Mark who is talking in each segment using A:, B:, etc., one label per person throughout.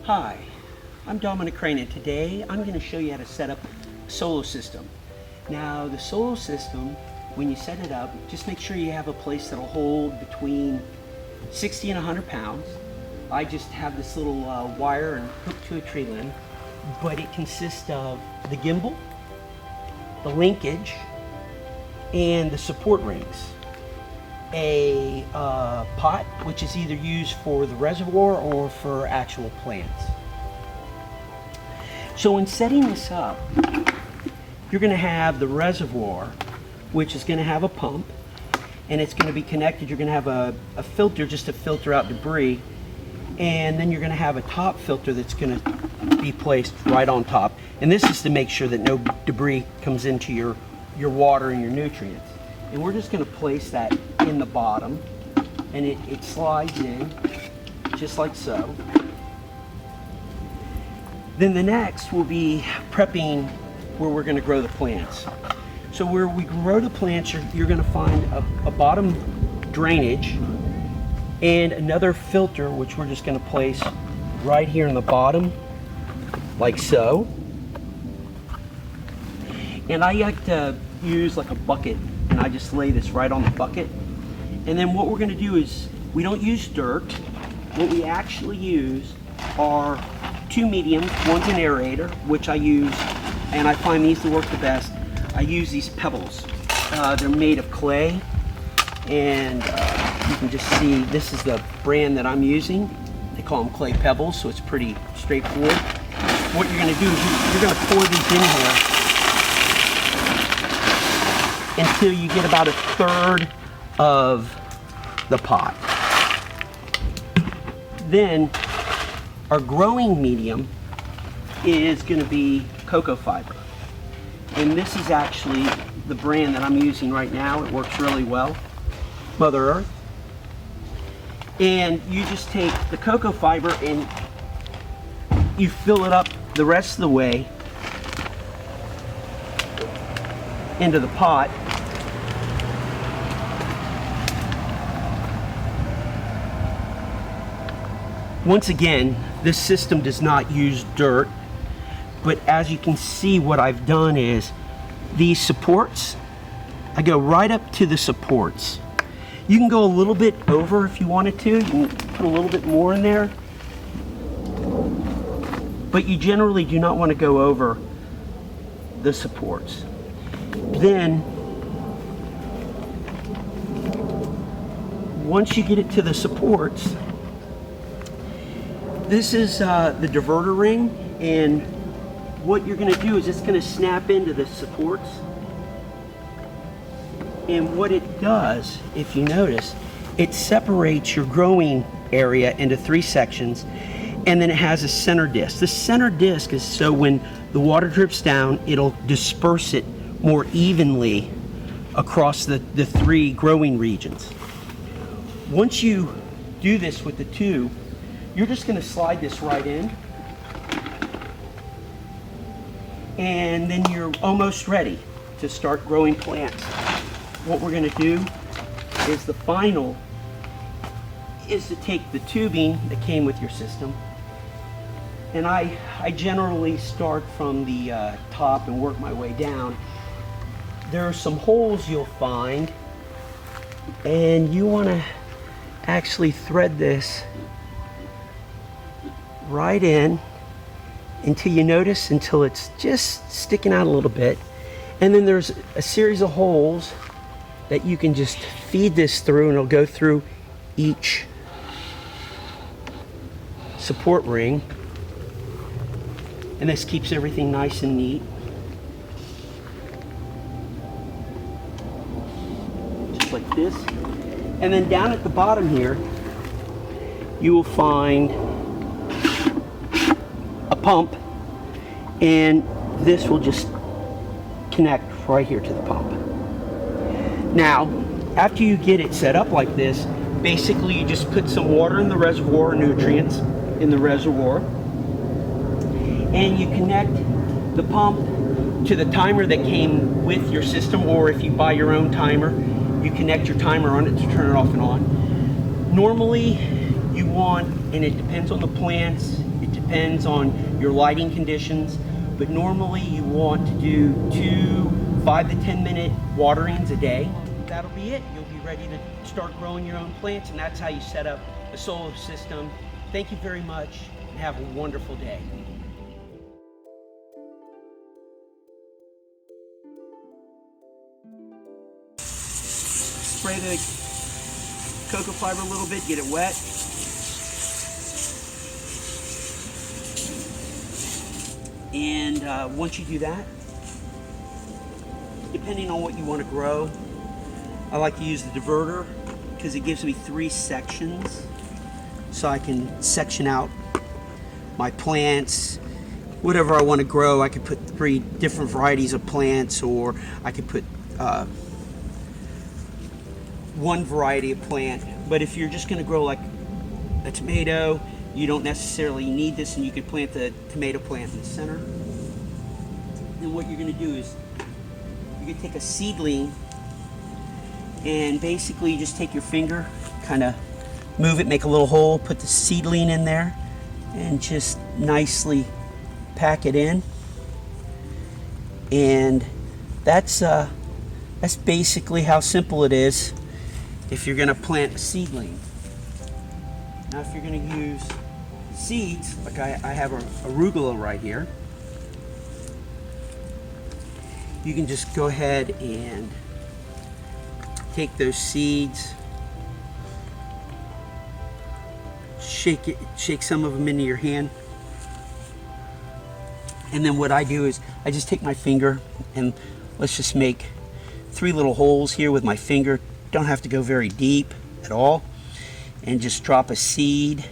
A: Hi, I'm Dominic Crane, and today I'm going to show you how to set up a solo system. Now, the solo system, when you set it up, just make sure you have a place that'll hold between 60 and 100 pounds. I just have this little wire and hooked to a tree limb, but it consists of the gimbal, the linkage, and the support rings. A pot, which is either used for the reservoir or for actual plants. So in setting this up, you're going to have the reservoir, which is going to have a pump, and it's going to be connected. You're going to have a filter just to filter out debris, and then you're going to have a top filter that's going to be placed right on top. And this is to make sure that no debris comes into your water and your nutrients. And we're just going to place that in the bottom, and it slides in just like so. Then the next will be prepping where we're going to grow the plants. So where we grow the plants, you're going to find a bottom drainage and another filter, which we're just going to place right here in the bottom, like so. And I like to use like a bucket, and I just lay this right on the bucket. And then what we're going to do is, we don't use dirt. What we actually use are two mediums. One's an aerator, which I use, and I find these to work the best. I use these pebbles. They're made of clay, and you can just see this is the brand that I'm using. They call them clay pebbles, so it's pretty straightforward. What you're going to do is you're going to pour these in here until you get about a third of the pot. Then our growing medium is going to be cocoa fiber. And this is actually the brand that I'm using right now. It works really well, Mother Earth. And you just take the cocoa fiber and you fill it up the rest of the way into the pot. Once again, this system does not use dirt, but as you can see, what I've done is these supports, I go right up to the supports. You can go a little bit over if you wanted to. You can put a little bit more in there, but you generally do not want to go over the supports. Then, once you get it to the supports, this is the diverter ring, and what you're going to do is it's going to snap into the supports. And what it does, if you notice, it separates your growing area into 3 sections, and then it has a center disc. The center disc is so when the water drips down, it'll disperse it more evenly across the 3 growing regions. Once you do this with the 2, you're just going to slide this right in, and then you're almost ready to start growing plants. What we're going to do is the final is to take the tubing that came with your system, and I generally start from the top and work my way down. There are some holes you'll find, and you want to actually thread this right in until it's just sticking out a little bit. And then there's a series of holes that you can just feed this through, and it'll go through each support ring, and this keeps everything nice and neat. Just like this. And then down at the bottom here, you will find a pump, and this will just connect right here to the pump. Now, after you get it set up like this, basically you just put some water in the reservoir, nutrients in the reservoir, and you connect the pump to the timer that came with your system, or if you buy your own timer, you connect your timer on it to turn it off and on. Normally you want, and it depends on the plants, it depends on your lighting conditions, but normally you want to do 5 to 10 minute waterings a day. That'll be it. You'll be ready to start growing your own plants, and that's how you set up a solar system. Thank you very much, and have a wonderful day. Spray the cocoa fiber a little bit, get it wet. And once you do that, depending on what you want to grow, I like to use the diverter because it gives me 3 sections, so I can section out my plants. Whatever I want to grow, I could put 3 different varieties of plants, or I could put one variety of plant. But if you're just going to grow like a tomato, you don't necessarily need this, and you could plant the tomato plant in the center. Then what you're going to do is you can take a seedling and basically you just take your finger, kind of move it, make a little hole, put the seedling in there, and just nicely pack it in. And that's basically how simple it is if you're going to plant a seedling. Now if you're going to use seeds, like I have arugula right here, you can just go ahead and take those seeds, shake some of them into your hand, and then what I do is I just take my finger and let's just make 3 little holes here with my finger. Don't have to go very deep at all, and just drop a seed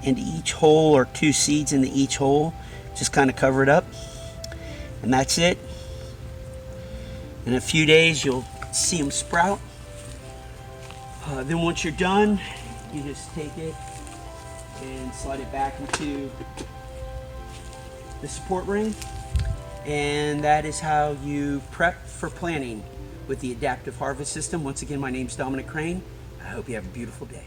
A: into each hole, or 2 seeds into each hole. Just kind of cover it up, and that's it. In a few days you'll see them sprout. Then once you're done, you just take it and slide it back into the support ring, and that is how you prep for planting with the Adaptive Harvest System. Once again, my name's Dominic Crane. I hope you have a beautiful day.